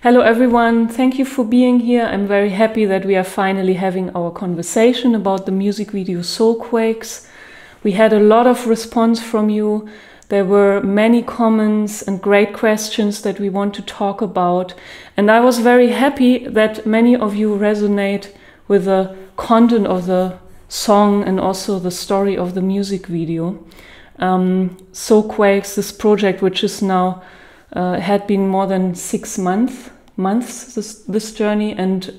Hello everyone, thank you for being here. I'm very happy that we are finally having our conversation about the music video Soulquakes. We had a lot of response from you. There were many comments and great questions that we want to talk about. And I was very happy that many of you resonate with the content of the song and also the story of the music video. Soulquakes, this project which is now had been more than 6 months this journey, and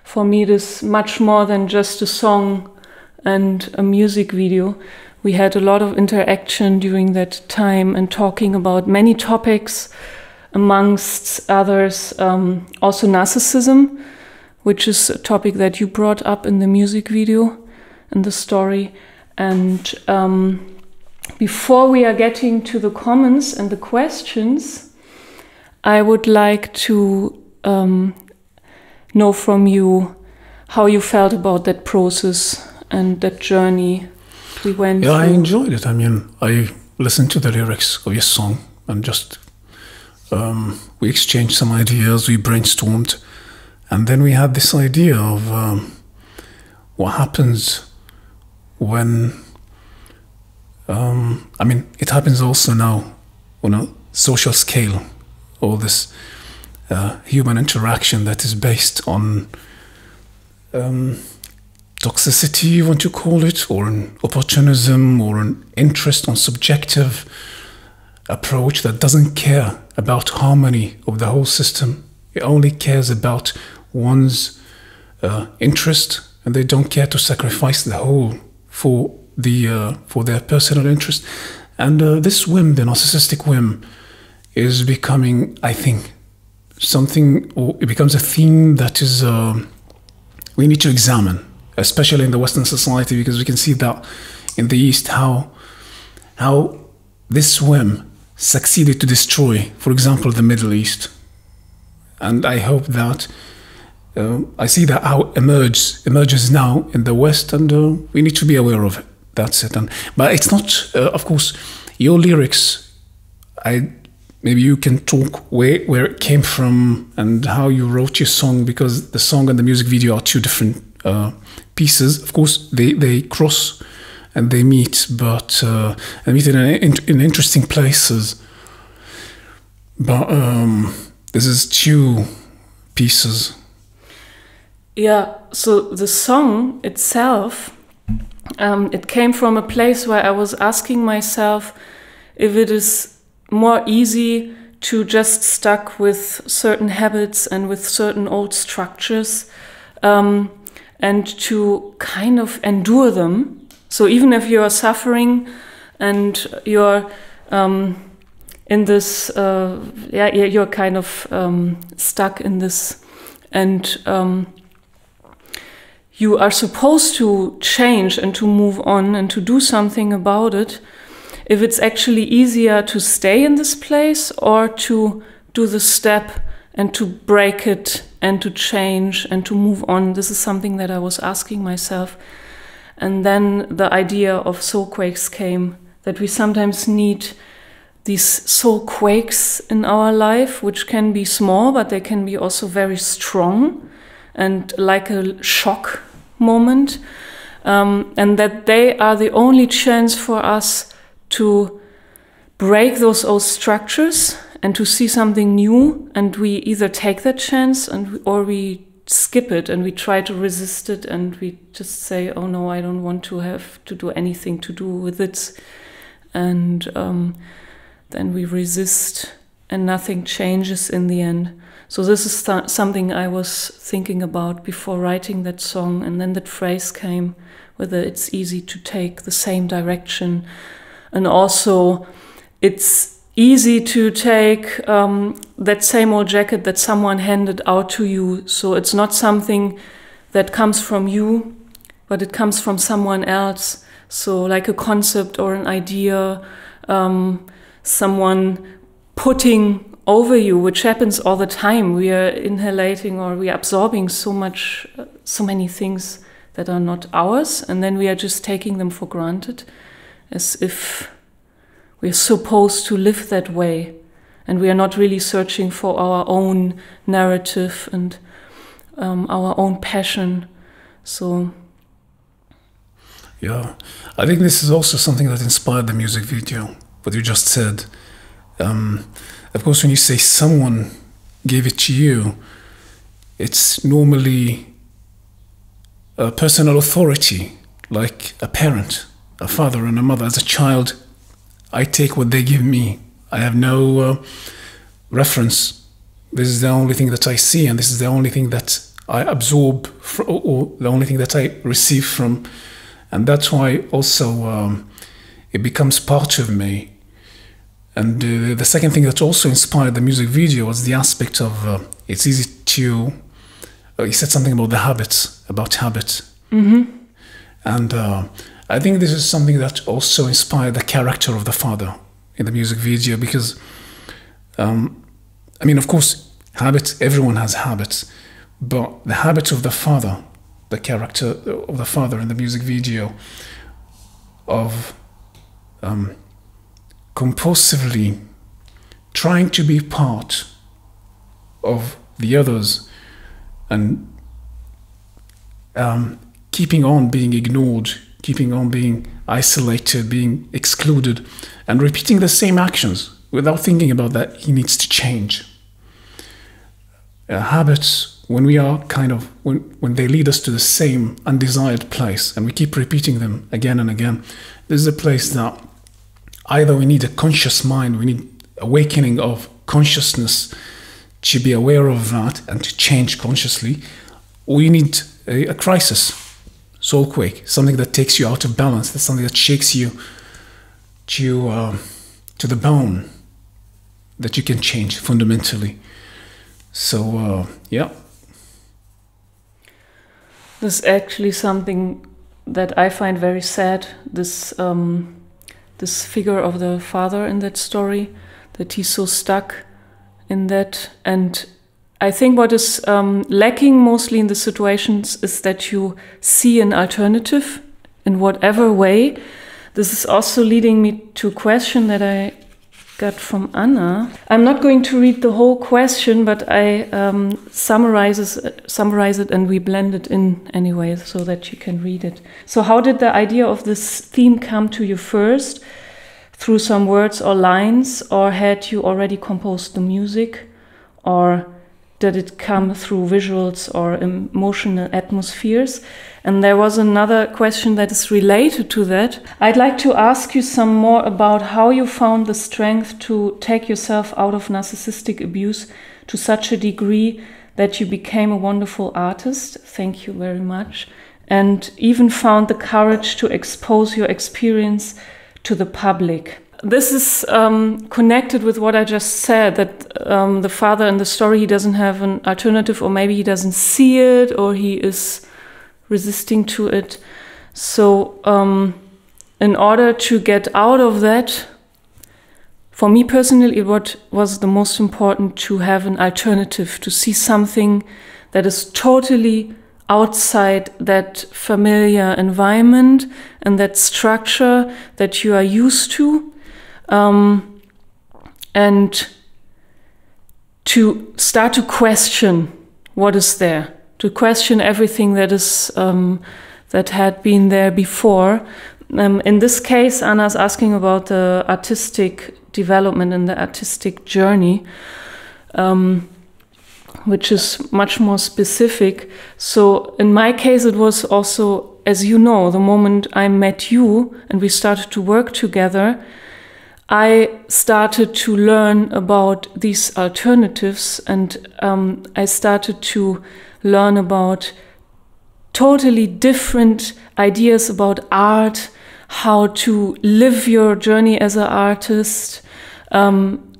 for me it is much more than just a song and a music video. We had a lot of interaction during that time and talking about many topics, amongst others also narcissism, which is a topic that you brought up in the music video and the story. And before we are getting to the comments and the questions, I would like to know from you how you felt about that process and that journey we went through. I enjoyed it. I mean, I listened to the lyrics of your song and just we exchanged some ideas, we brainstormed, and then we had this idea of what happens when I mean, it happens also now on a social scale, all this human interaction that is based on toxicity, you want to call it, or an opportunism, or an interest on subjective approach that doesn't care about harmony of the whole system. It only cares about one's interest, and they don't care to sacrifice the whole for their personal interest. And this whim, the narcissistic whim, is becoming, I think, something, or it becomes a theme that is we need to examine, especially in the Western society, because we can see that in the East how this whim succeeded to destroy, for example, the Middle East. And I hope that I see that how emerges now in the West, and we need to be aware of it. That's it. But it's not, of course, your lyrics. Maybe you can talk where it came from and how you wrote your song, because the song and the music video are two different pieces. Of course, they cross and they meet, but they meet in interesting places. But this is two pieces. Yeah, so the song itself, it came from a place where I was asking myself if it is more easy to just stuck with certain habits and with certain old structures and to kind of endure them. So even if you're suffering and you're in this, you're kind of stuck in this, and you are supposed to change and to move on and to do something about it, if it's actually easier to stay in this place or to do the step and to break it and to change and to move on. This is something that I was asking myself. And then the idea of Soulquakes came, that we sometimes need these soulquakes in our life, which can be small, but they can be also very strong and like a shock moment, and that they are the only chance for us to break those old structures and to see something new. And we either take that chance or we skip it and we try to resist it, and we just say, oh no, I don't want to have to do anything to do with it. And then we resist and nothing changes in the end. So this is something I was thinking about before writing that song, and then that phrase came, whether it's easy to take the same direction. And also, it's easy to take that same old jacket that someone handed out to you. So it's not something that comes from you, but it comes from someone else. So like a concept or an idea, someone putting over you, which happens all the time. We are inhalating or we are absorbing so many things that are not ours, and then we are just taking them for granted, as if we're supposed to live that way. and we are not really searching for our own narrative and our own passion. So yeah, I think this is also something that inspired the music video, what you just said. Of course, when you say someone gave it to you, it's normally a personal authority, like a parent, a father and a mother. As a child, I take what they give me. I have no reference. This is the only thing that I see, and this is the only thing that I absorb, or the only thing that I receive from. And that's why also it becomes part of me. And the second thing that also inspired the music video was the aspect of it's easy to... you said something about the habits, mm-hmm. And I think this is something that also inspired the character of the father in the music video, because I mean, of course, habits, everyone has habits, but the habits of the father, the character of the father in the music video, of compulsively trying to be part of the others and keeping on being ignored, keeping on being isolated, being excluded, and repeating the same actions without thinking about that he needs to change. Habits, when we are when they lead us to the same undesired place and we keep repeating them again and again, this is a place that either we need a conscious mind, we need awakening of consciousness to be aware of that and to change consciously, or you need a crisis, soulquake, something that takes you out of balance, that's something that shakes you to the bone, that you can change fundamentally. So, yeah. This is actually something that I find very sad, this figure of the father in that story, that he's so stuck in that. And I think what is lacking mostly in the situations is that you see an alternative in whatever way. This is also leading me to a question that I got from Anna. I'm not going to read the whole question, but I summarize it and we blend it in anyway so that you can read it. So how did the idea of this theme come to you first? Through some words or lines, or had you already composed the music, or did it come through visuals or emotional atmospheres? And there was another question that is related to that. I'd like to ask you some more about how you found the strength to take yourself out of narcissistic abuse to such a degree that you became a wonderful artist. Thank you very much. And even found the courage to expose your experience to the public. This is connected with what I just said, that the father in the story, he doesn't have an alternative, or maybe he doesn't see it, or he is resisting to it. So in order to get out of that, for me personally, what was the most important, to have an alternative, to see something that is totally outside that familiar environment and that structure that you are used to, and to start to question what is there, to question everything that is that had been there before. In this case, Anna's asking about the artistic development and the artistic journey, which is much more specific. So in my case, it was also, as you know, the moment I met you and we started to work together, I started to learn about these alternatives, and I started to learn about totally different ideas about art, how to live your journey as an artist,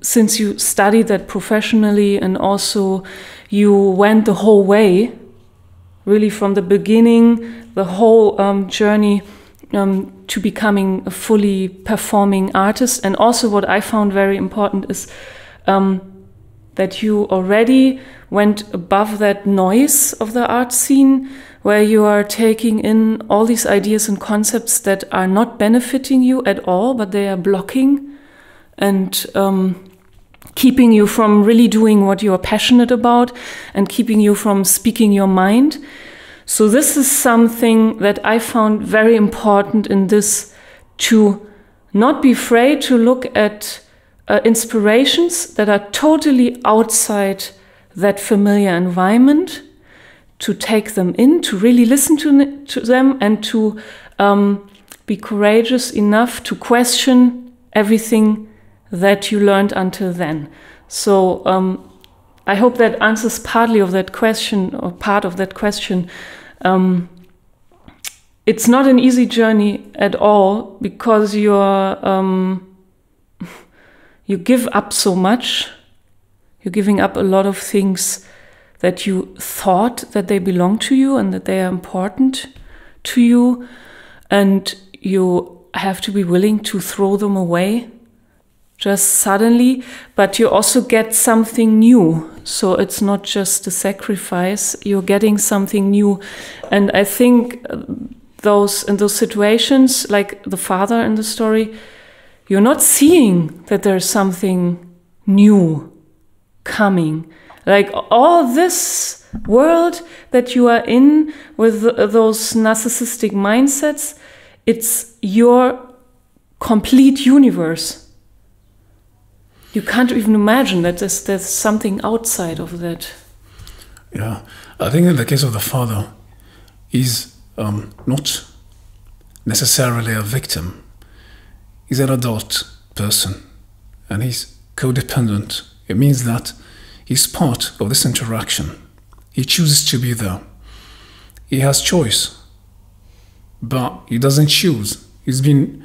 since you studied that professionally, and also you went the whole way, really from the beginning, the whole journey to becoming a fully performing artist. And also what I found very important is that you already went above that noise of the art scene, where you are taking in all these ideas and concepts that are not benefiting you at all, but they are blocking and keeping you from really doing what you're passionate about and keeping you from speaking your mind. So this is something that I found very important in this, to not be afraid to look at inspirations that are totally outside that familiar environment, to take them in, to really listen to them, and to be courageous enough to question everything that you learned until then. So I hope that answers partly of that question, or part of that question. It's not an easy journey at all, because you give up so much. You're giving up a lot of things that you thought that they belong to you and that they are important to you, and you have to be willing to throw them away just suddenly, but you also get something new. So it's not just a sacrifice, you're getting something new. And I think in those situations, like the father in the story, you're not seeing that there's something new coming. Like all this world that you are in with those narcissistic mindsets, it's your complete universe. You can't even imagine that there's something outside of that. Yeah, I think in the case of the father, he's not necessarily a victim. He's an adult person, and he's codependent. It means that he's part of this interaction. He chooses to be there. He has choice, but he doesn't choose. He's been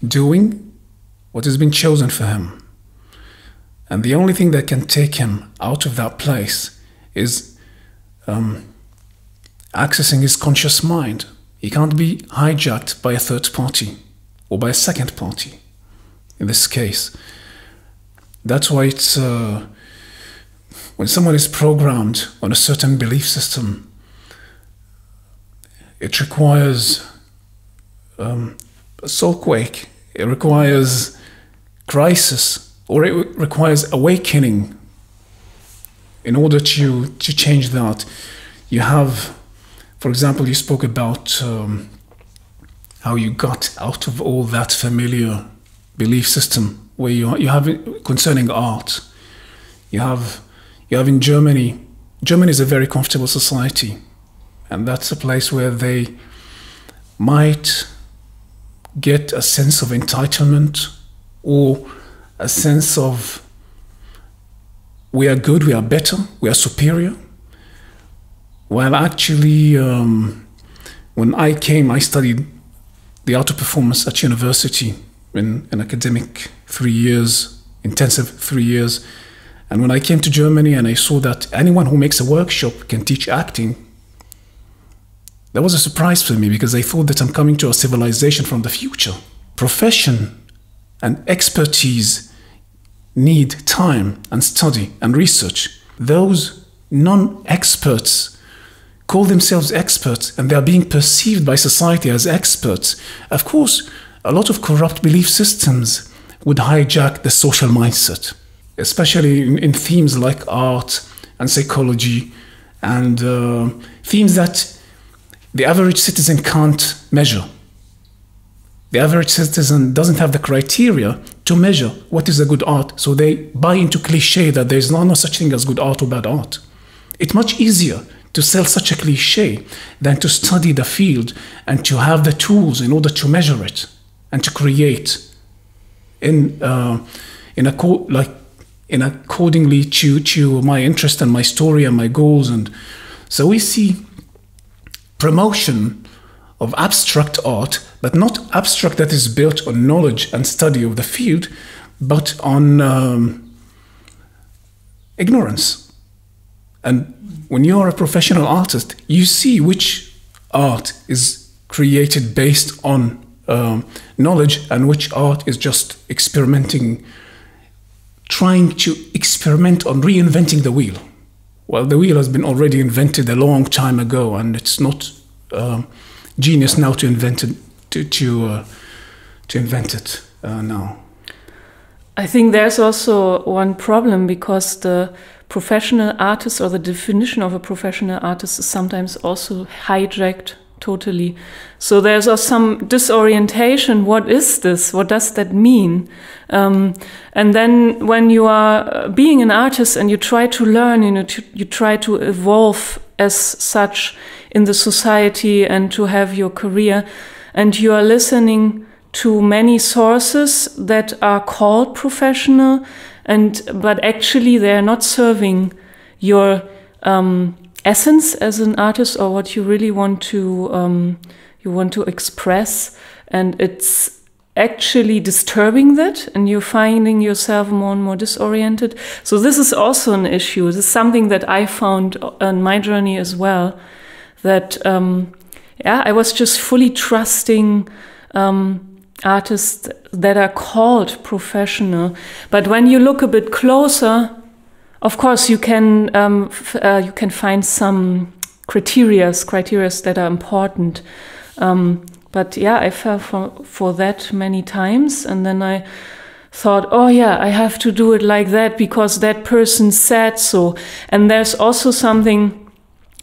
doing what has been chosen for him. And the only thing that can take him out of that place is accessing his conscious mind. He can't be hijacked by a third party or by a second party in this case. That's why it's when someone is programmed on a certain belief system, it requires a soulquake, it requires crisis, or it requires awakening in order to change that. You have, for example, you spoke about how you got out of all that familiar belief system where you have concerning art. You have in Germany. Germany is a very comfortable society, and that's a place where they might get a sense of entitlement or a sense of we are good, we are better, we are superior. While actually, when I came, I studied the art of performance at university in an academic 3 years, intensive 3 years. And when I came to Germany and I saw that anyone who makes a workshop can teach acting, that was a surprise for me, because I thought that I'm coming to a civilization from the future. Profession and expertise need time and study and research. Those non-experts call themselves experts, and they are being perceived by society as experts. Of course, a lot of corrupt belief systems would hijack the social mindset, especially in themes like art and psychology, and themes that the average citizen can't measure. The average citizen doesn't have the criteria to measure what is a good art, so they buy into cliché that there's no such thing as good art or bad art. It's much easier to sell such a cliché than to study the field and to have the tools in order to measure it and to create accordingly to my interest and my story and my goals. And so we see promotion of abstract art, but not abstract that is built on knowledge and study of the field, but on ignorance. And when you're a professional artist, you see which art is created based on knowledge and which art is just experimenting, trying to experiment on reinventing the wheel. Well, the wheel has been already invented a long time ago, and it's not genius now to invent it now. I think there's also one problem, because the professional artist, or the definition of a professional artist, is sometimes also hijacked totally. So there's also some disorientation. What is this? What does that mean? And then when you are being an artist and you try to learn, you try to evolve as such in the society and to have your career, and you are listening to many sources that are called professional, but actually they are not serving your essence as an artist, or what you really want to express, and it's actually disturbing that, and you're finding yourself more and more disoriented. So this is also an issue. This is something that I found on my journey as well, that I was just fully trusting artists that are called professional. But when you look a bit closer, of course, you can find some criteria that are important. But yeah, I fell for that many times, and then I thought, oh yeah, I have to do it like that because that person said so. And there's also something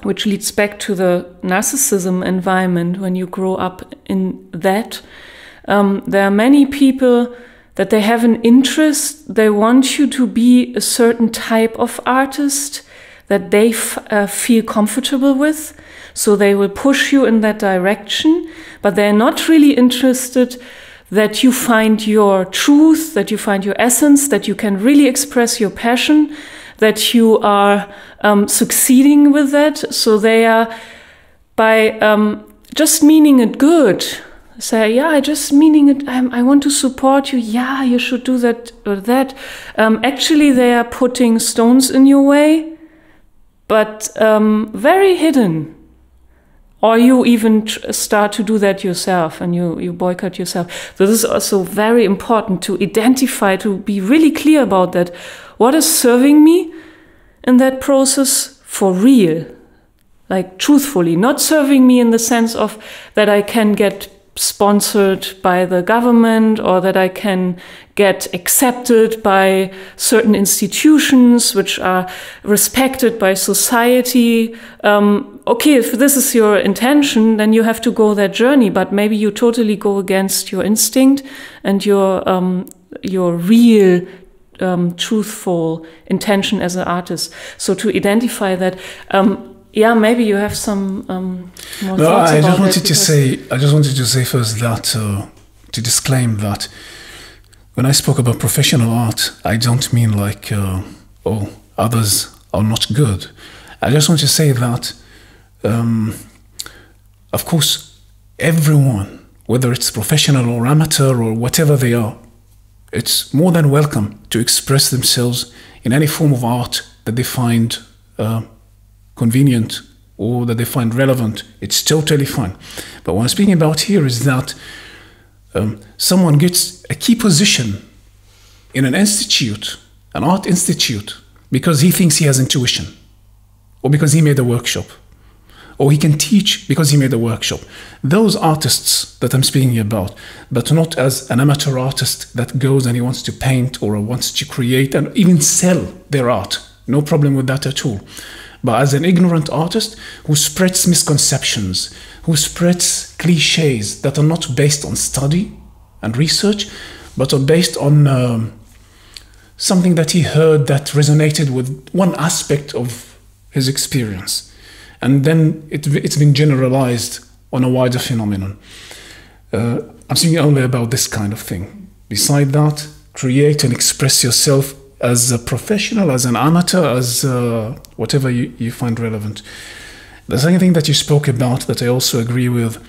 which leads back to the narcissism environment. When you grow up in that, there are many people that they have an interest. They want you to be a certain type of artist that they feel comfortable with. So they will push you in that direction, but they're not really interested that you find your truth, that you find your essence, that you can really express your passion, that you are succeeding with that. So they are, by just meaning it good, say, yeah, I just meaning it, I want to support you, yeah, you should do that or that. Actually, they are putting stones in your way, but very hidden. Or you even start to do that yourself, and you boycott yourself. So this is also very important to identify, to be really clear about that. What is serving me in that process for real? Like truthfully, not serving me in the sense of that I can get sponsored by the government, or that I can get accepted by certain institutions which are respected by society. Okay, if this is your intention, then you have to go that journey, but maybe you totally go against your instinct and your real truthful intention as an artist. So to identify that, yeah, maybe you have some more thoughts about that. I just wanted to say first that to disclaim that when I spoke about professional art, I don't mean like others are not good. I just want to say that of course everyone, whether it's professional or amateur or whatever they are, it's more than welcome to express themselves in any form of art that they find convenient or that they find relevant. It's totally fine. But what I'm speaking about here is that someone gets a key position in an institute, an art institute, because he thinks he has intuition, or because he made a workshop, or he can teach because he made a workshop. Those artists that I'm speaking about, but not as an amateur artist that goes and he wants to paint or wants to create and even sell their art. No problem with that at all. But as an ignorant artist who spreads misconceptions, who spreads cliches that are not based on study and research, but are based on something that he heard that resonated with one aspect of his experience. And then it's been generalized on a wider phenomenon. I'm speaking only about this kind of thing. Beside that, create and express yourself as a professional, as an amateur, as whatever you find relevant. The second thing that you spoke about that I also agree with,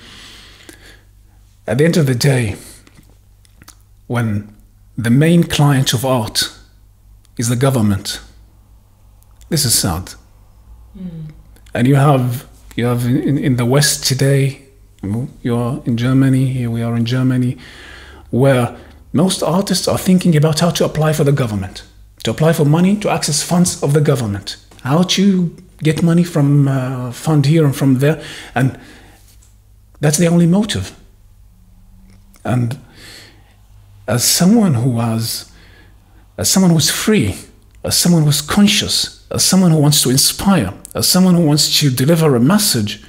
at the end of the day, when the main client of art is the government, this is sad. And you have in the West today, you are in Germany, here we are in Germany, where most artists are thinking about how to apply for the government, to apply for money, to access funds of the government, how to get money from fund here and from there, and that's the only motive. And as someone who has as someone who's free, as someone who's conscious, as someone who wants to inspire, as someone who wants to deliver a message,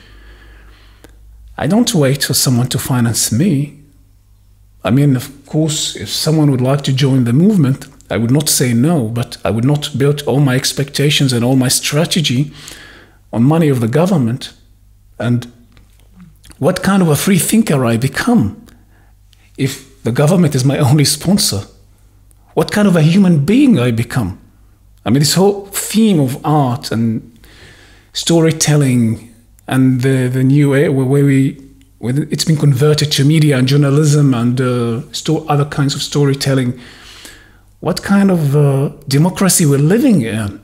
I don't wait for someone to finance me. I mean, of course, if someone would like to join the movement, I would not say no, but I would not build all my expectations and all my strategy on money of the government. And what kind of a free thinker I become if the government is my only sponsor? What kind of a human being I become? I mean, this whole theme of art and storytelling and the new era where it's been converted to media and journalism and other kinds of storytelling. What kind of democracy we're living in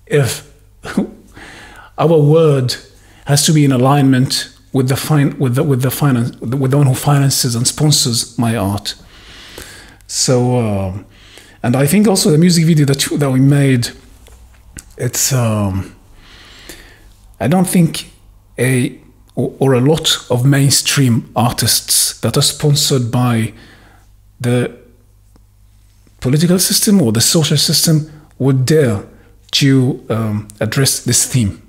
if our word has to be in alignment with the one who finances and sponsors my art? So, and I think also the music video that we made, it's I don't think a lot of mainstream artists that are sponsored by the political system or the social system would dare to address this theme.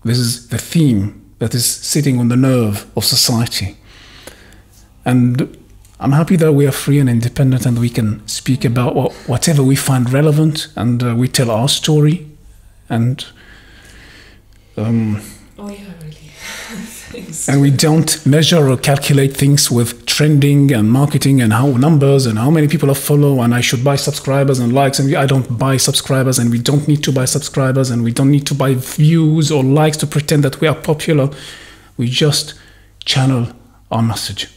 This is the theme that is sitting on the nerve of society. And I'm happy that we are free and independent and we can speak about whatever we find relevant, and we tell our story. And oh yeah, really. Thanks. And we don't measure or calculate things with trending and marketing and how numbers and how many people are follow and I should buy subscribers and likes, and I don't buy subscribers, and we don't need to buy subscribers, and we don't need to buy views or likes to pretend that we are popular. We just channel our message.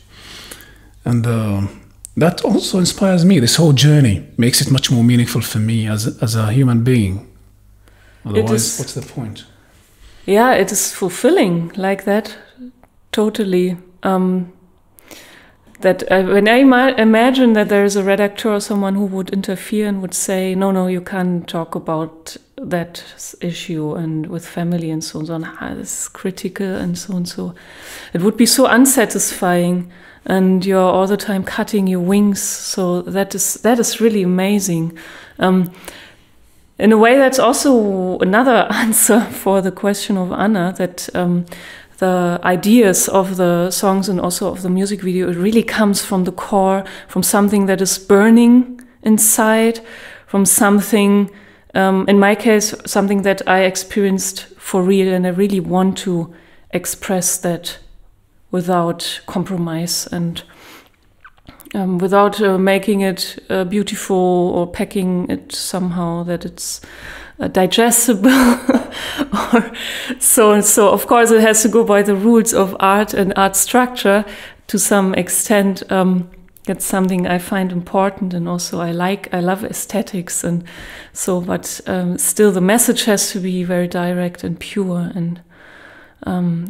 And that also inspires me. This whole journey makes it much more meaningful for me as a human being. Otherwise, what's the point? Yeah, it is fulfilling like that, totally. That when I imagine that there is a redactor or someone who would interfere and would say, no, you can't talk about that issue and with family and so on, this is critical and so. It would be so unsatisfying, and you're all the time cutting your wings. So that is really amazing. In a way, that's also another answer for the question of Anna, that the ideas of the songs and also of the music video, it really comes from the core, from something that is burning inside, from something, in my case, something that I experienced for real, and I really want to express that without compromise and without making it beautiful or packing it somehow that it's digestible. Or so of course it has to go by the rules of art and art structure to some extent. That's something I find important, and also I love aesthetics, and so, but still the message has to be very direct and pure, and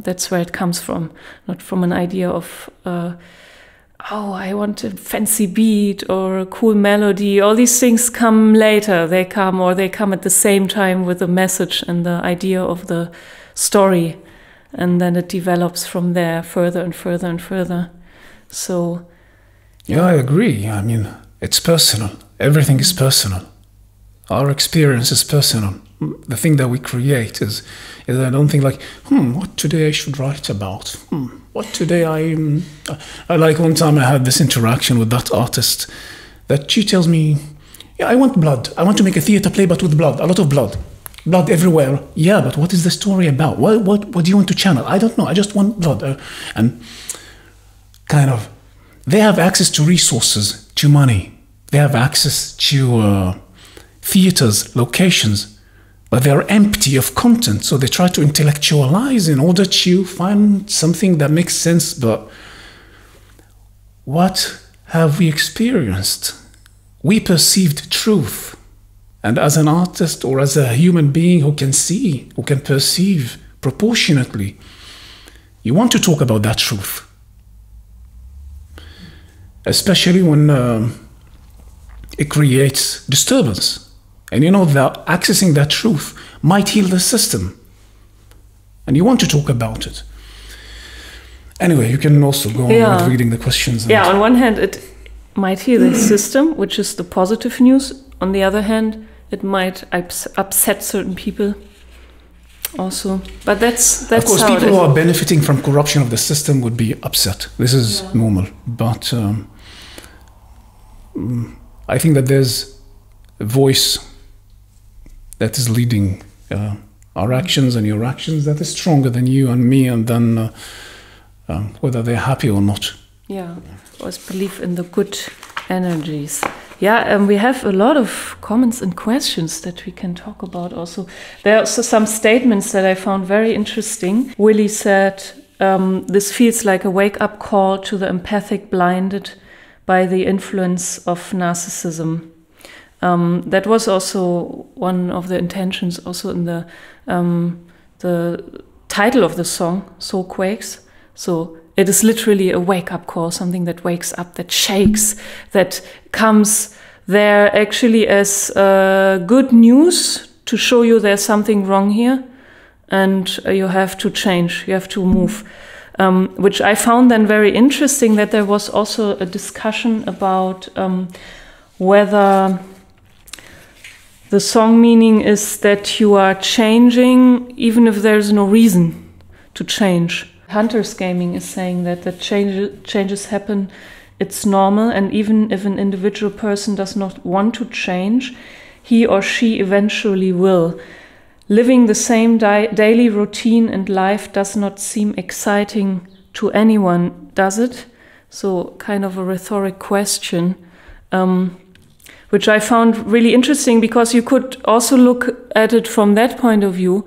that's where it comes from, not from an idea of I want a fancy beat or a cool melody. All these things come later. They come at the same time with the message and the idea of the story. And then it develops from there further and further and further. So... Yeah, I agree. I mean, it's personal. Everything is personal. Our experience is personal. The thing that we create is I don't think like, what today I should write about? What today I like one time I had this interaction with that artist that she tells me, yeah, I want blood. I want to make a theater play, but with blood, a lot of blood. Blood everywhere. Yeah, but what is the story about? What do you want to channel? I don't know. I just want blood. And kind of, they have access to resources, to money. They have access to theaters, locations, but they're empty of content. So they try to intellectualize in order to find something that makes sense. But what have we experienced? We perceived truth. And as an artist or as a human being who can see, who can perceive proportionately, you want to talk about that truth. Especially when it creates disturbance. And you know that accessing that truth might heal the system. And you want to talk about it. Anyway, you can also go on with reading the questions. Yeah, on one hand, might hear the system, which is the positive news. On the other hand, it might upset certain people also. But that's of course, people who are benefiting from corruption of the system would be upset. This is normal. But I think that there's a voice that is leading our actions and your actions that is stronger than you and me, and then whether they're happy or not. Yeah, always believe in the good energies. Yeah, we have a lot of comments and questions that we can talk about also. There are also some statements that I found very interesting. Willie said, this feels like a wake-up call to the empathic blinded by the influence of narcissism. That was also one of the intentions, also in the title of the song, Soulquakes. So it is literally a wake-up call, something that wakes up, that shakes, that comes there actually as good news to show you there's something wrong here, and you have to change, you have to move. Which I found then very interesting, that there was also a discussion about whether the song meaning is that you are changing even if there's no reason to change. Hunter's Gaming is saying that the changes happen, it's normal, and even if an individual person does not want to change, he or she eventually will. Living the same daily routine and life does not seem exciting to anyone, does it? So kind of a rhetoric question, which I found really interesting, because you could also look at it from that point of view.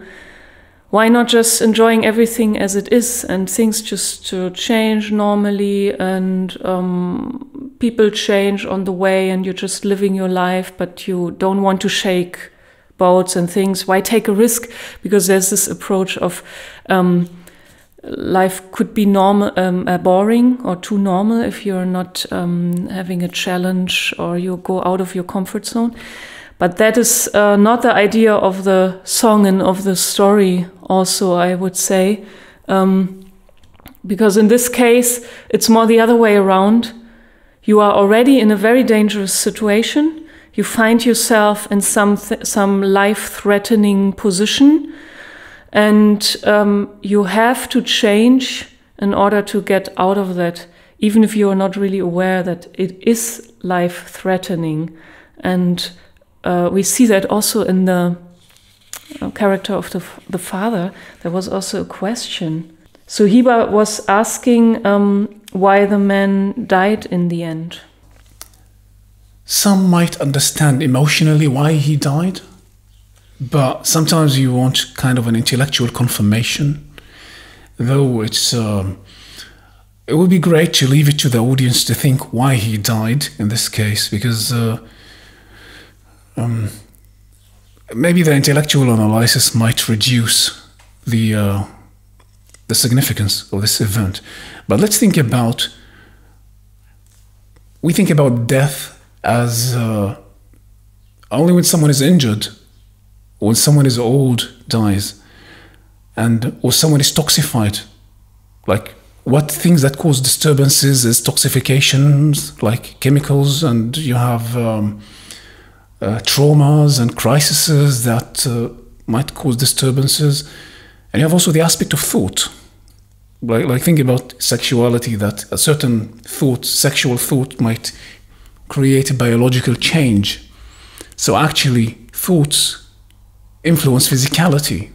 Why not just enjoying everything as it is, and things just change normally, and people change on the way, and you're just living your life, but you don't want to shake boats and things. Why take a risk? Because there's this approach of life could be normal, boring or too normal if you're not having a challenge or you go out of your comfort zone. But that is not the idea of the song and of the story also, I would say. Because in this case, it's more the other way around. You are already in a very dangerous situation. You find yourself in some life-threatening position. And you have to change in order to get out of that, even if you are not really aware that it is life-threatening. And we see that also in the character of the father. There was also a question. So Hiba was asking why the man died in the end. Some might understand emotionally why he died, but sometimes you want kind of an intellectual confirmation, though it would be great to leave it to the audience to think why he died in this case, because maybe the intellectual analysis might reduce the significance of this event. But let's think about, we think about death as only when someone is injured, or when someone is old, dies, or someone is toxified. Like, what things that cause disturbances is toxifications, like chemicals, and you have traumas and crises that might cause disturbances. And you have also the aspect of thought. Like think about sexuality, that a certain thought, sexual thought, might create a biological change. So actually, thoughts influence physicality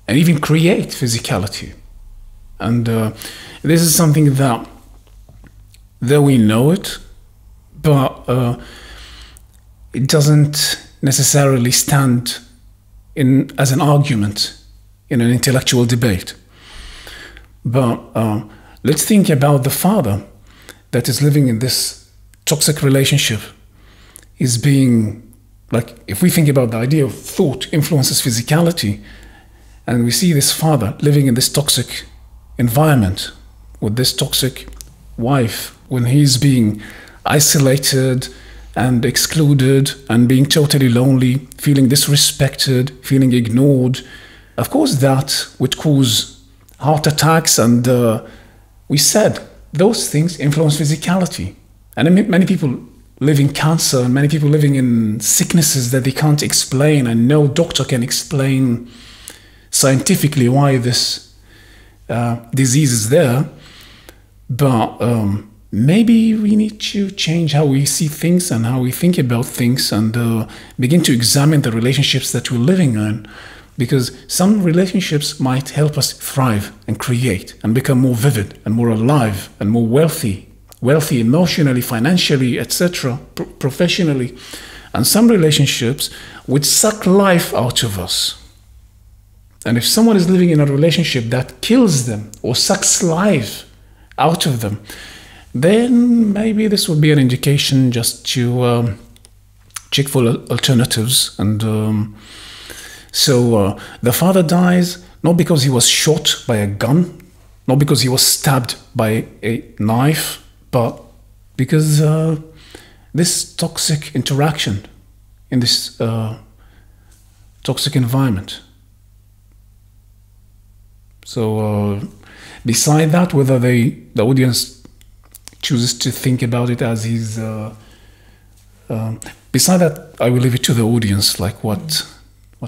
and even create physicality. And this is something that we know it, but it doesn't necessarily stand as an argument in an intellectual debate. But let's think about the father that is living in this toxic relationship. Is being, like, if we think about the idea of thought influences physicality, and we see this father living in this toxic environment with this toxic wife, when he's being isolated and excluded and being totally lonely, feeling disrespected, feeling ignored, of course that would cause heart attacks, and we said those things influence physicality. And many people live in cancer, and many people living in sicknesses that they can't explain, and no doctor can explain scientifically why this disease is there. But maybe we need to change how we see things and how we think about things, and begin to examine the relationships that we're living in, because some relationships might help us thrive and create and become more vivid and more alive and more wealthy emotionally, financially, etc., professionally. And some relationships would suck life out of us. And if someone is living in a relationship that kills them or sucks life out of them, then maybe this would be an indication just to check for alternatives. And so the father dies not because he was shot by a gun, not because he was stabbed by a knife, but because this toxic interaction in this toxic environment. So beside that, whether the audience chooses to think about it as his... beside that, I will leave it to the audience, like what's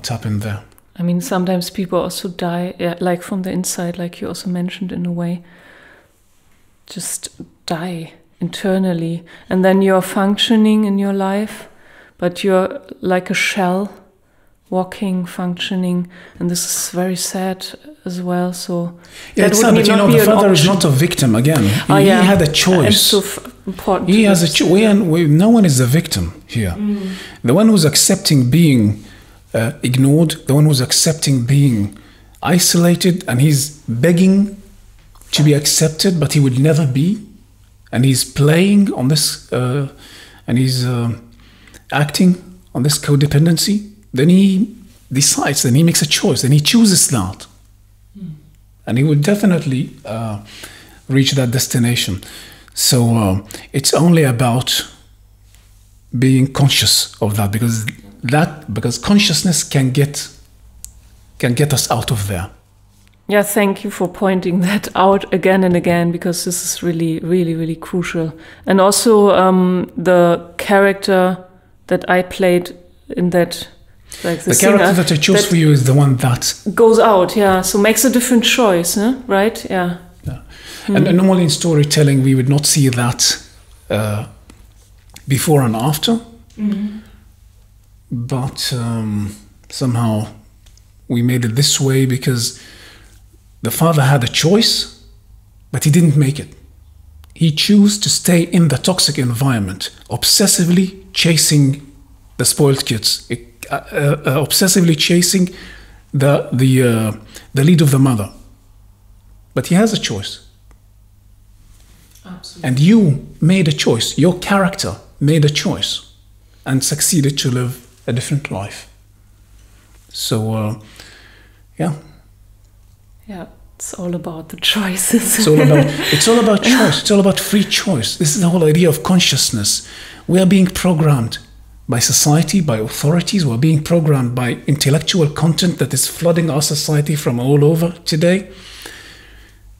happened there. I mean, sometimes people also die, like from the inside, like you also mentioned in a way. Just die internally, and then you're functioning in your life, but you're like a shell, walking, functioning, and this is very sad as well. So yeah, it's sad, but you know, the father is not a victim again. He had a choice. And so important. He has a choice. No one is a victim here. The one who's accepting being ignored, the one who's accepting being isolated, and he's begging to be accepted, but he would never be. And he's playing on this, and he's acting on this codependency. Then he decides, then he makes a choice, then he chooses that. And he would definitely reach that destination. So it's only about being conscious of that, because consciousness can get us out of there. Yeah, thank you for pointing that out again and again, because this is really, really, really crucial. And also the character that I played in that, like the character that I chose for you is the one that goes out, yeah. So makes a different choice, right? Yeah. And normally in storytelling, we would not see that before and after. But somehow we made it this way because the father had a choice, but he didn't make it. He chose to stay in the toxic environment, obsessively chasing the spoiled kids, obsessively chasing the lead of the mother. But he has a choice. Absolutely. And you made a choice. Your character made a choice and succeeded to live a different life. So, yeah. Yeah, it's all about the choices. It's all about choice. It's all about free choice. This is the whole idea of consciousness. We are being programmed by society, by authorities. We're being programmed by intellectual content that is flooding our society from all over today.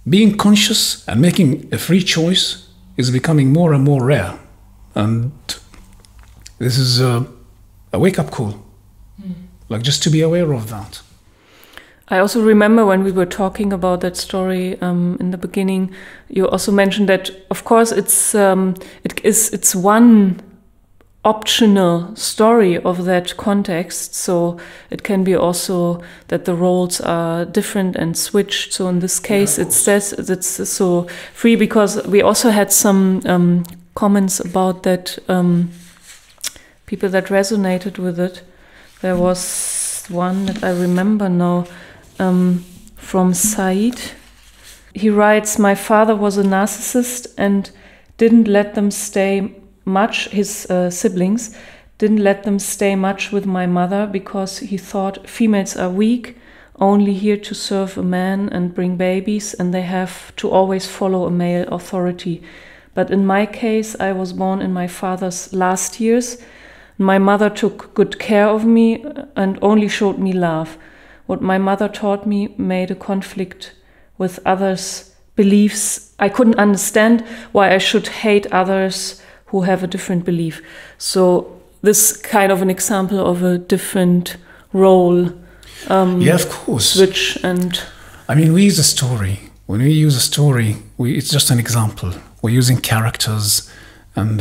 Being conscious and making a free choice is becoming more and more rare. And this is a wake-up call. Like, just to be aware of that. I also remember when we were talking about that story in the beginning, you also mentioned that, of course, it's one optional story of that context. So it can be also that the roles are different and switched. So in this case, it says it's so free, because we also had some comments about that, people that resonated with it. There was one that I remember now. From Said. He writes, "My father was a narcissist and didn't let them stay much, his siblings, didn't let them stay much with my mother because he thought females are weak, only here to serve a man and bring babies, and they have to always follow a male authority. But in my case, I was born in my father's last years. My mother took good care of me and only showed me love. What my mother taught me made a conflict with others' beliefs. I couldn't understand why I should hate others who have a different belief. So this kind of an example of a different role. Yeah, of course. Switch and. I mean, we use a story. When we use a story, it's just an example. We're using characters, and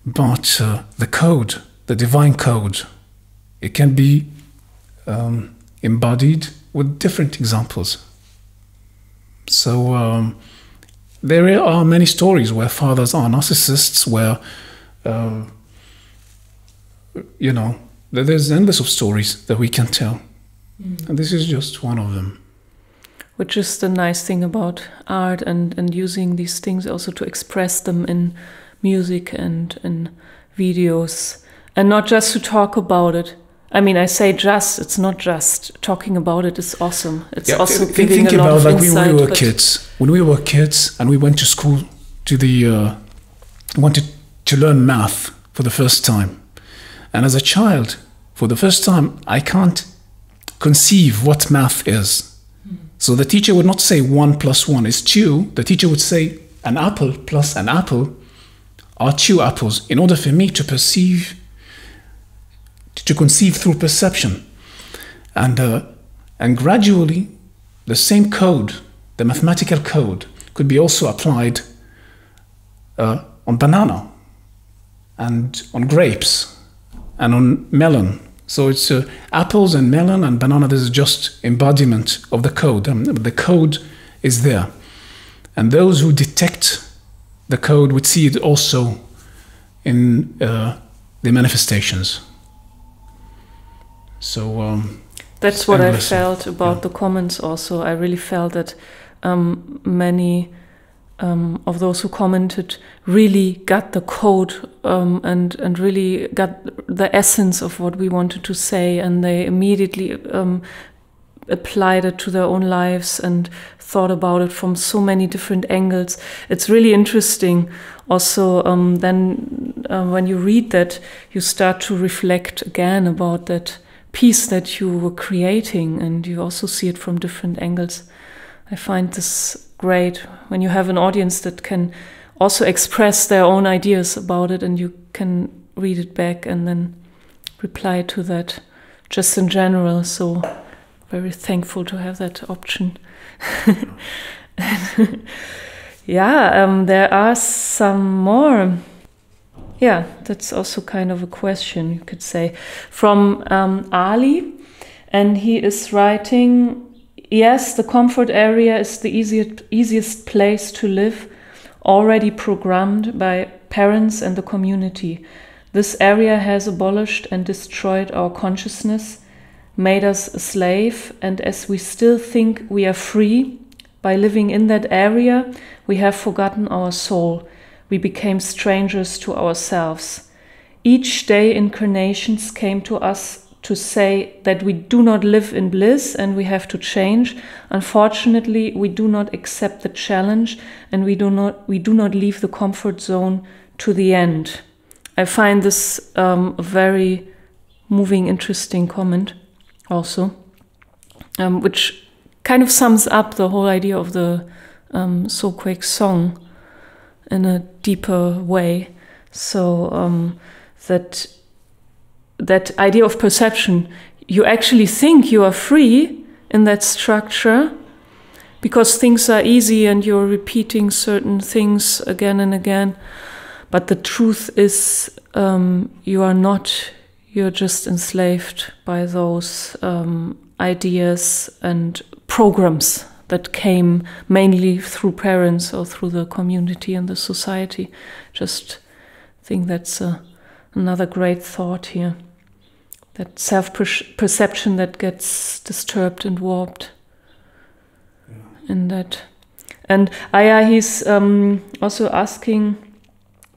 but the code, the divine code, it can be embodied with different examples. So there are many stories where fathers are narcissists, where you know, there's endless of stories that we can tell, and this is just one of them. Which is the nice thing about art and using these things also to express them in music and in videos, and not just to talk about it. I mean, I say just, it's not just talking about it is awesome. It's also giving a lot of insight. When we were kids, and we went to school wanted to learn math for the first time. And as a child, for the first time, I can't conceive what math is. So the teacher would not say 1 + 1 is 2. The teacher would say an apple plus an apple are 2 apples, in order for me to perceive, to conceive through perception. And gradually, the same code, the mathematical code, could be also applied on banana, and on grapes, and on melon. So it's apples and melon and banana. This is just embodiment of the code. The code is there. And those who detect the code would see it also in the manifestations. So that's what I felt about the comments also. I really felt that many of those who commented really got the code and really got the essence of what we wanted to say, and they immediately applied it to their own lives and thought about it from so many different angles. It's really interesting. Also, then when you read that, you start to reflect again about that piece that you were creating, and you also see it from different angles. I find this great when you have an audience that can also express their own ideas about it, and you can read it back and then reply to that just in general. So very thankful to have that option. Yeah, there are some more. Yeah, that's also kind of a question, you could say, from Ali, and he is writing, yes, the comfort area is the easiest place to live, already programmed by parents and the community. This area has abolished and destroyed our consciousness, made us a slave, and as we still think we are free, by living in that area, we have forgotten our soul. We became strangers to ourselves. Each day incarnations came to us to say that we do not live in bliss and we have to change. Unfortunately, we do not accept the challenge, and we do not leave the comfort zone to the end. I find this a very moving, interesting comment also, which kind of sums up the whole idea of the Soulquakes song in a deeper way. So that idea of perception, you actually think you are free in that structure because things are easy and you're repeating certain things again and again. But the truth is you are not, you're just enslaved by those ideas and programs that came mainly through parents or through the community and the society. Just think that's another great thought here. That self-perception that gets disturbed and warped in that. And Aya, he's also asking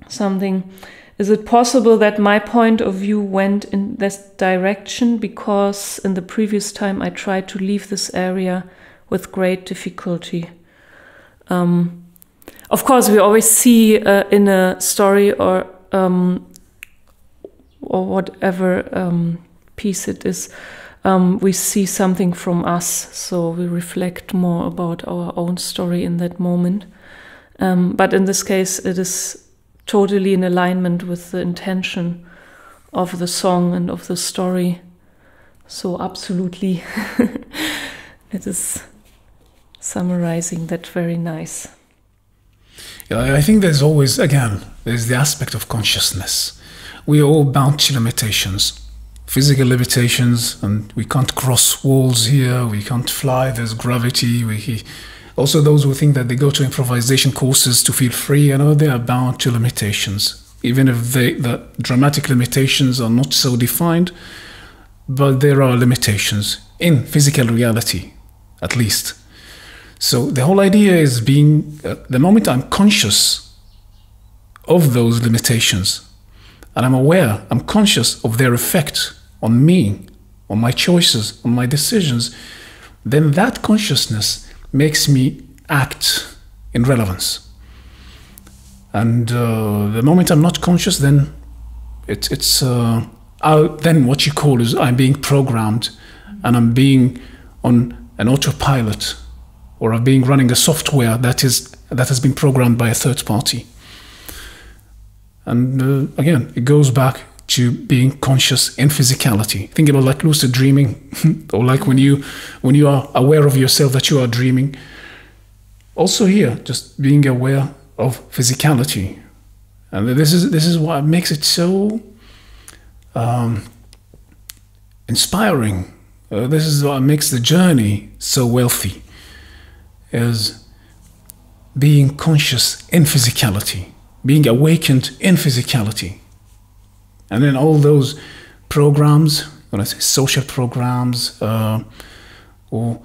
something. Is it possible that my point of view went in this direction because in the previous time I tried to leave this area with great difficulty? Of course, we always see in a story or whatever piece it is, we see something from us, so we reflect more about our own story in that moment. But in this case, it is totally in alignment with the intention of the song and of the story. So absolutely, it is summarizing that very nice. Yeah, I think there's always, again, there's the aspect of consciousness. We are all bound to limitations, physical limitations, and we can't cross walls here, we can't fly, there's gravity. Also, those who think that they go to improvisation courses to feel free, they are bound to limitations, even if the dramatic limitations are not so defined, but there are limitations in physical reality, at least. So the whole idea is being, the moment I'm conscious of those limitations, and I'm aware, I'm conscious of their effect on me, on my choices, on my decisions, then that consciousness makes me act in relevance. And the moment I'm not conscious, then then what you call is I'm being programmed, and I'm being on an autopilot, or I'm being running a software that has been programmed by a third party. And again, it goes back to being conscious in physicality. Think about like lucid dreaming, or like when you are aware of yourself that you are dreaming. Also here, just being aware of physicality, and this is what makes it so inspiring. This is what makes the journey so wealthy, is being conscious in physicality, being awakened in physicality. And then all those programs, when I say social programs, or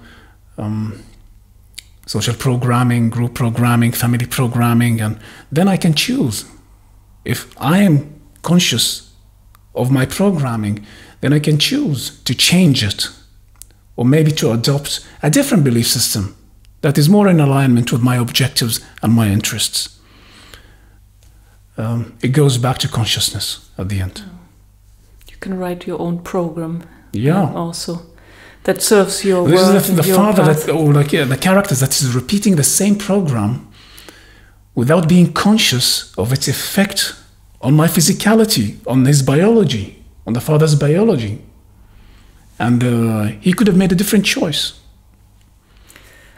social programming, group programming, family programming, and then I can choose. If I am conscious of my programming, then I can choose to change it, or maybe to adopt a different belief system that is more in alignment with my objectives and my interests. It goes back to consciousness at the end. You can write your own program. Yeah. Also, that serves your work. This is the father that, or like the character that is repeating the same program without being conscious of its effect on my physicality, on his biology, on the father's biology, and he could have made a different choice.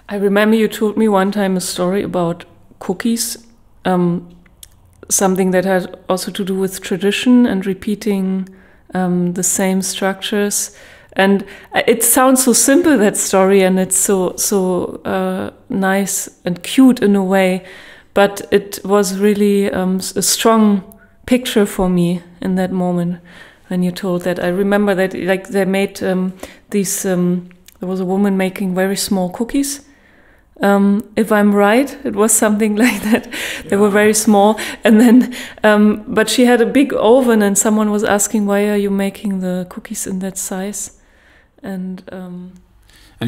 I remember you told me one time a story about cookies. Something that had also to do with tradition and repeating the same structures. And it sounds so simple, that story, and it's so nice and cute in a way, but it was really a strong picture for me in that moment when you told that. I remember that like they made these, there was a woman making very small cookies. If I'm right, it was something like that. They were very small, and then, but she had a big oven, and someone was asking, "Why are you making the cookies in that size?" And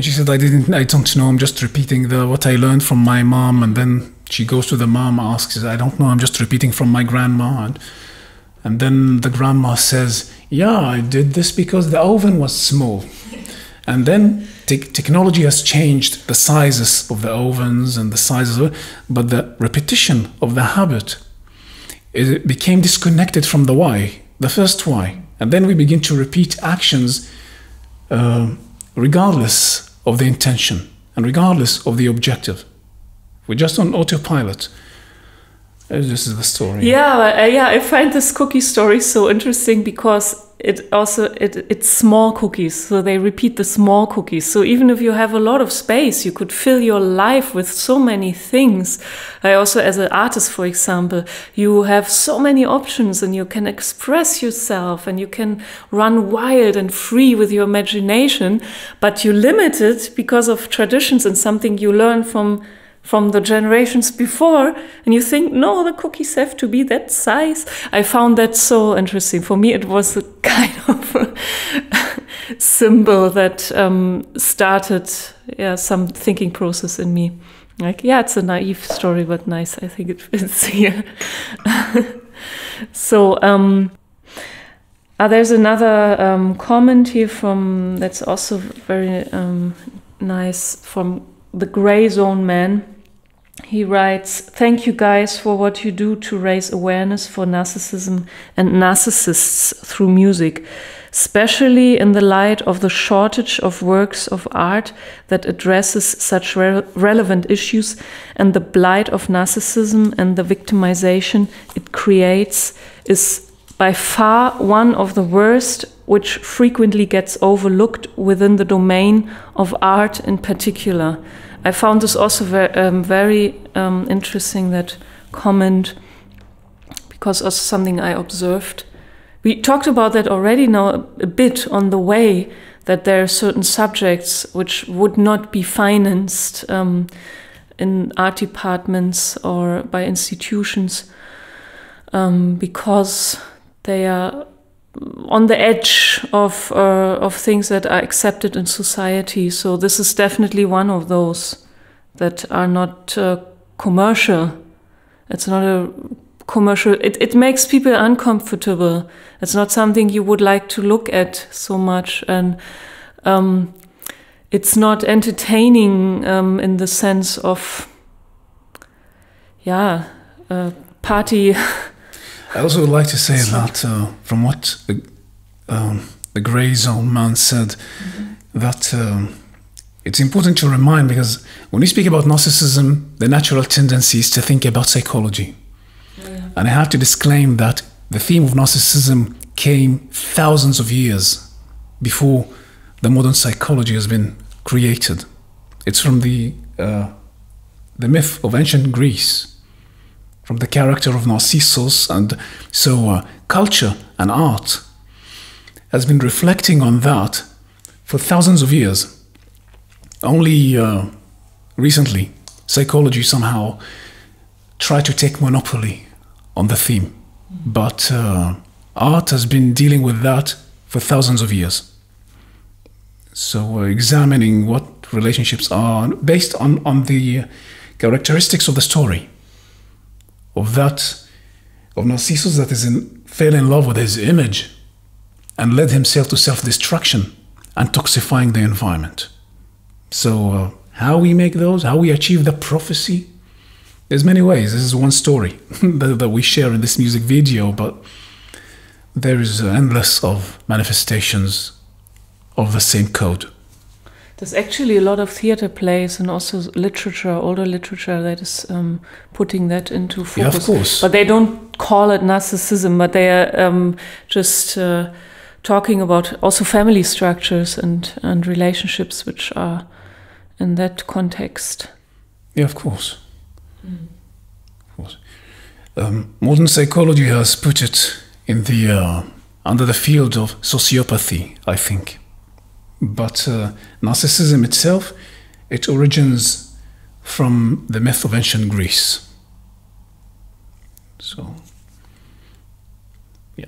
she said, "I don't know. I'm just repeating what I learned from my mom." And then she goes to the mom, asks, "I don't know. I'm just repeating from my grandma." And then the grandma says, "Yeah, I did this because the oven was small." And then technology has changed the sizes of the ovens and the sizes, but the repetition of the habit, it became disconnected from the why, the first why. And then we begin to repeat actions regardless of the intention and regardless of the objective. We're just on autopilot. This is the story. Yeah, I find this cookie story so interesting because it's small cookies, so they repeat the small cookies. So even if you have a lot of space, you could fill your life with so many things. I also, as an artist, for example, you have so many options, and you can express yourself, and you can run wild and free with your imagination, but you limit it because of traditions and something you learn from the generations before, and you think, no, the cookies have to be that size. I found that so interesting. For me, it was a kind of a symbol that started some thinking process in me. Like, yeah, it's a naive story, but nice. I think it fits here. So, there's another comment here that's also very nice, from the Gray Zone Man. he writes, "Thank you guys for what you do to raise awareness for narcissism and narcissists through music, especially in the light of the shortage of works of art that addresses such relevant issues and the blight of narcissism and the victimization it creates is by far one of the worst, which frequently gets overlooked within the domain of art in particular." I found this also very interesting, that comment, because also something I observed. We talked about that already now a bit, on the way that there are certain subjects which would not be financed in art departments or by institutions because they are on the edge of things that are accepted in society. So this is definitely one of those that are not commercial. It's not a commercial. It makes people uncomfortable. It's not something you would like to look at so much, and it's not entertaining in the sense of party. I also would like to say that from what the Grey Zone man said, that it's important to remind, because when we speak about narcissism, the natural tendency is to think about psychology. Yeah. And I have to disclaim that the theme of narcissism came thousands of years before the modern psychology has been created. It's from the myth of ancient Greece, from the character of Narcissus, and so culture and art has been reflecting on that for thousands of years. Only recently, psychology somehow tried to take monopoly on the theme, but art has been dealing with that for thousands of years. So we're examining what relationships are based on the characteristics of the story. Of Narcissus that fell in love with his image and led himself to self-destruction and toxifying the environment. So how we make those, how we achieve the prophecy, there's many ways. This is one story that we share in this music video, but there is endless of manifestations of the same code. There's actually a lot of theater plays and also literature, older literature, that is putting that into focus. Yeah, of course. But they don't call it narcissism, but they are just talking about also family structures and relationships which are in that context. Yeah, of course. Of course. Modern psychology has put it in the under the field of sociopathy, I think. But narcissism itself, it origins from the myth of ancient Greece. So, yeah.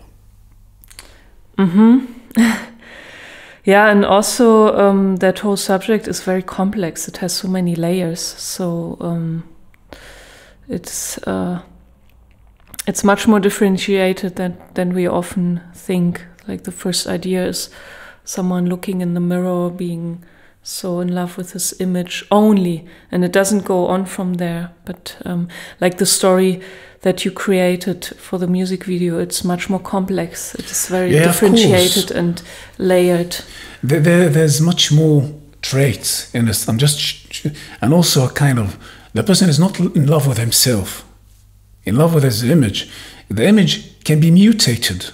Yeah, and also that whole subject is very complex. It has so many layers. So it's much more differentiated than we often think. Like the first idea is someone looking in the mirror, being so in love with his image only, and it doesn't go on from there. But like the story that you created for the music video, it's much more complex. It is very differentiated and layered. There's much more traits in this. And also a kind of, the person is not in love with himself, in love with his image. The image can be mutated.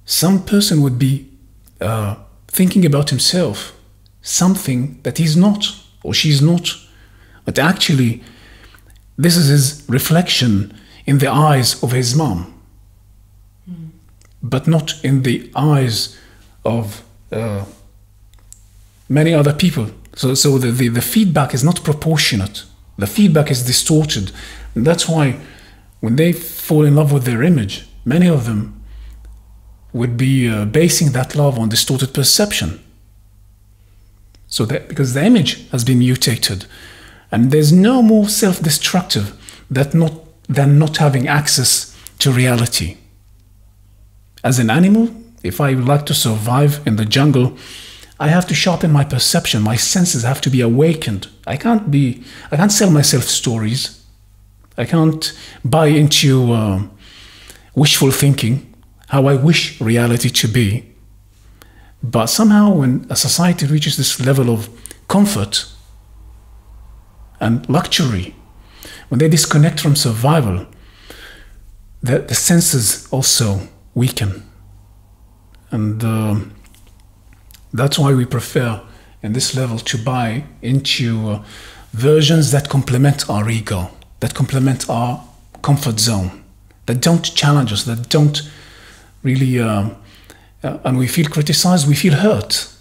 Some person would be thinking about himself, something that he's not or she's not, but actually this is his reflection in the eyes of his mom, but not in the eyes of many other people. So the feedback is not proportionate. The feedback is distorted. And that's why when they fall in love with their image, many of them would be basing that love on distorted perception. So that because the image has been mutated, and there's no more self-destructive than not having access to reality. As an animal, if I would like to survive in the jungle, I have to sharpen my perception. My senses have to be awakened. I can't sell myself stories. I can't buy into wishful thinking, how I wish reality to be. But somehow when a society reaches this level of comfort and luxury, when they disconnect from survival, the senses also weaken. And that's why we prefer in this level to buy into versions that complement our ego, that complement our comfort zone, that don't challenge us, that don't really, and we feel criticized, we feel hurt.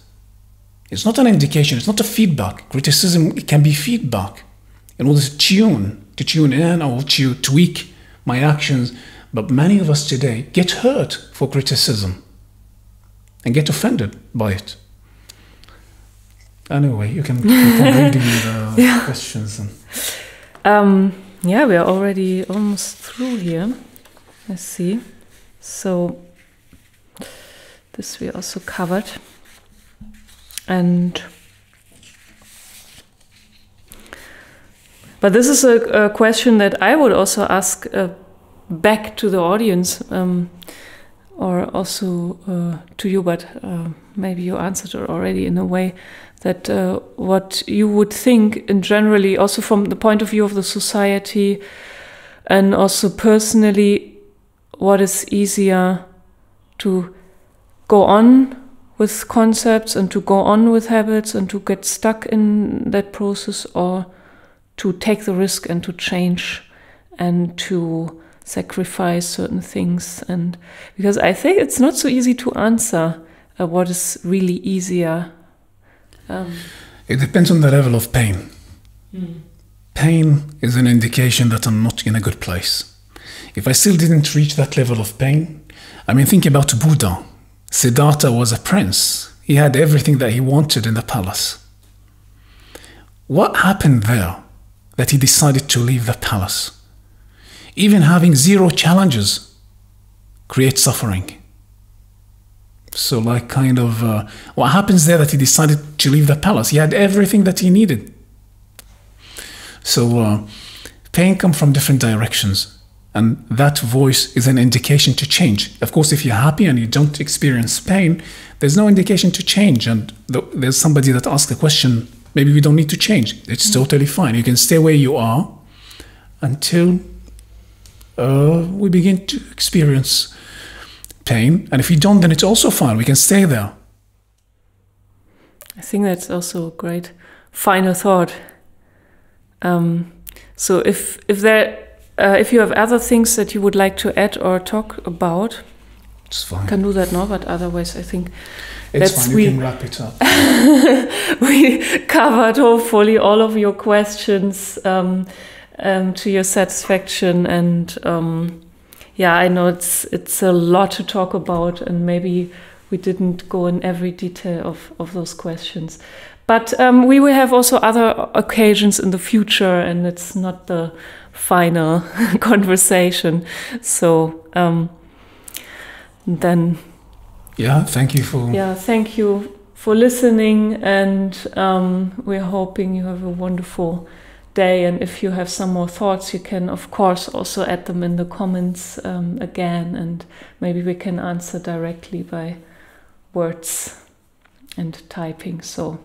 It's not an indication, it's not a feedback. Criticism, it can be feedback in order to tune in or to tweak my actions. But many of us today get hurt for criticism and get offended by it. Anyway, you can read the questions. Yeah, we are already almost through here. Let's see. So this we also covered. But this is a question that I would also ask back to the audience, or also to you, but maybe you answered it already in a way, that what you would think in generally, also from the point of view of the society, and also personally, what is easier to go on with concepts and to go on with habits and to get stuck in that process, or to take the risk and to change and to sacrifice certain things. And because I think it's not so easy to answer what is really easier. It depends on the level of pain. Pain is an indication that I'm not in a good place. If I still didn't reach that level of pain, I mean, think about Buddha. Siddhartha was a prince. He had everything that he wanted in the palace. What happened there that he decided to leave the palace? Even having 0 challenges creates suffering. So like kind of, what happens there that he decided to leave the palace? He had everything that he needed. So pain comes from different directions. And that voice is an indication to change. Of course, if you're happy and you don't experience pain, there's no indication to change. And there's somebody that asks the question, maybe we don't need to change. It's totally fine. You can stay where you are until we begin to experience pain. And if we don't, then it's also fine. We can stay there. I think that's also a great final thought. So if you have other things that you would like to add or talk about, it's fine. Can do that now, but otherwise I think it's fine. We can wrap it up. We covered hopefully all of your questions to your satisfaction, and yeah, I know it's a lot to talk about, and maybe we didn't go in every detail of those questions. But we will have also other occasions in the future, and it's not the final conversation. So then, thank you for listening, and we're hoping you have a wonderful day. And if you have some more thoughts, you can of course also add them in the comments again, and maybe we can answer directly by words and typing. So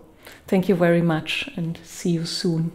thank you very much, and see you soon.